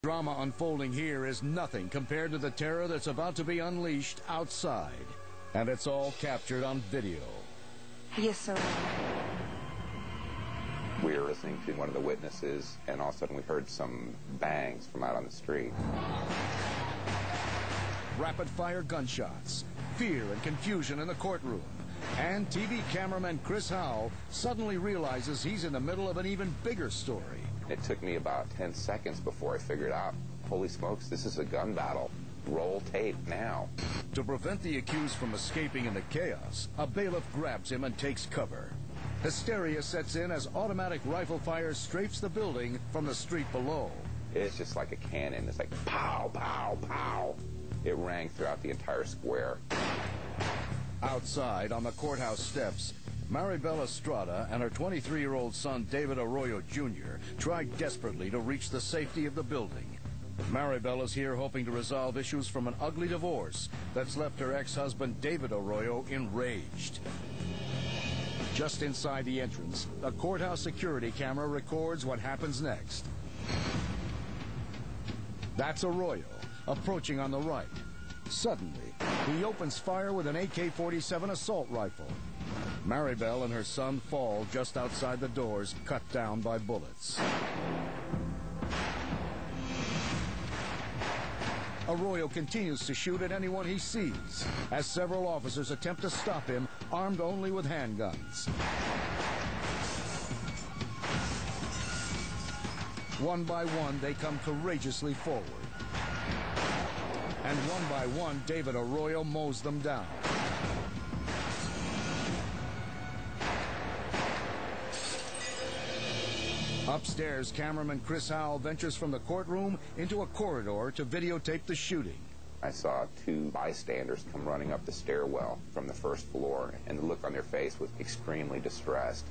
Drama unfolding here is nothing compared to the terror that's about to be unleashed outside. And it's all captured on video. Yes, sir. We were listening to one of the witnesses, and all of a sudden we heard some bangs from out on the street. Rapid-fire gunshots, fear and confusion in the courtroom. And TV cameraman Chris Howell suddenly realizes he's in the middle of an even bigger story. It took me about 10 seconds before I figured out, holy smokes, this is a gun battle. Roll tape now. To prevent the accused from escaping in the chaos, a bailiff grabs him and takes cover. Hysteria sets in as automatic rifle fire strafes the building from the street below. It's just like a cannon. It's like pow, pow, pow. It rang throughout the entire square. Outside, on the courthouse steps, Maribel Estrada and her 23-year-old son, David Arroyo Jr., tried desperately to reach the safety of the building. Maribel is here hoping to resolve issues from an ugly divorce that's left her ex-husband, David Arroyo, enraged. Just inside the entrance, a courthouse security camera records what happens next. That's Arroyo, approaching on the right. Suddenly, he opens fire with an AK-47 assault rifle. Maribel and her son fall just outside the doors, cut down by bullets. Arroyo continues to shoot at anyone he sees, as several officers attempt to stop him, armed only with handguns. One by one, they come courageously forward. And one by one, David Arroyo mows them down. Upstairs, cameraman Chris Howell ventures from the courtroom into a corridor to videotape the shooting. I saw two bystanders come running up the stairwell from the first floor, and the look on their face was extremely distressed.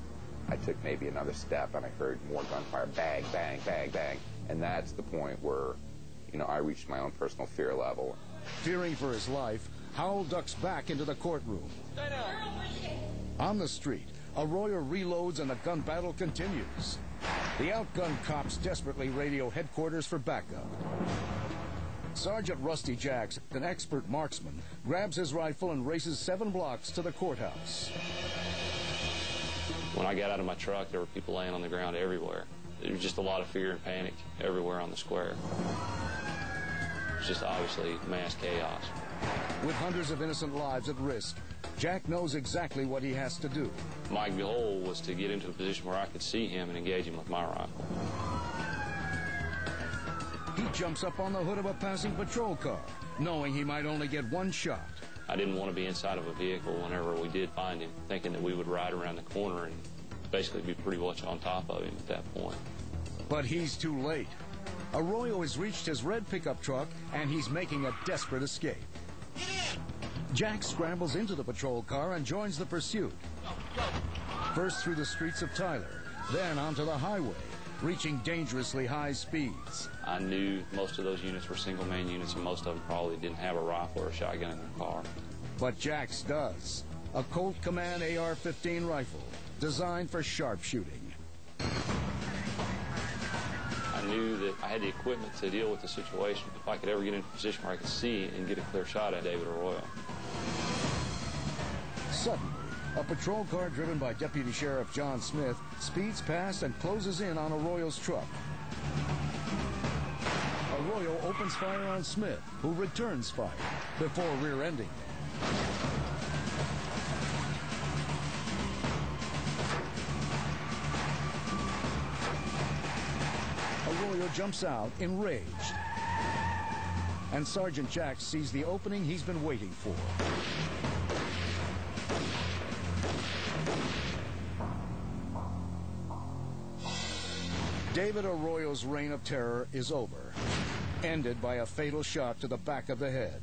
I took maybe another step, and I heard more gunfire, bang, bang, bang, bang. And that's the point where, I reached my own personal fear level. Fearing for his life, Howell ducks back into the courtroom. On the street, Arroyo reloads and the gun battle continues. The outgunned cops desperately radio headquarters for backup. Sergeant Rusty Jacks, an expert marksman, grabs his rifle and races 7 blocks to the courthouse. When I got out of my truck, there were people laying on the ground everywhere. There was just a lot of fear and panic everywhere on the square. It was just obviously mass chaos. With hundreds of innocent lives at risk, Jack knows exactly what he has to do. My goal was to get into a position where I could see him and engage him with my rifle. He jumps up on the hood of a passing patrol car, knowing he might only get one shot. I didn't want to be inside of a vehicle whenever we did find him, thinking that we would ride around the corner and basically be pretty much on top of him at that point. But he's too late. Arroyo has reached his red pickup truck, and he's making a desperate escape. Jack scrambles into the patrol car and joins the pursuit. First through the streets of Tyler, then onto the highway, reaching dangerously high speeds. I knew most of those units were single-man units, and most of them probably didn't have a rifle or a shotgun in their car. But Jack's does. A Colt Command AR-15 rifle, designed for sharpshooting. I knew that I had the equipment to deal with the situation if I could ever get into a position where I could see and get a clear shot at David Arroyo. Suddenly, a patrol car driven by Deputy Sheriff John Smith speeds past and closes in on Arroyo's truck. Arroyo opens fire on Smith, who returns fire before rear-ending him. Arroyo jumps out, enraged. And Sergeant Jack sees the opening he's been waiting for. David Arroyo's reign of terror is over, ended by a fatal shot to the back of the head.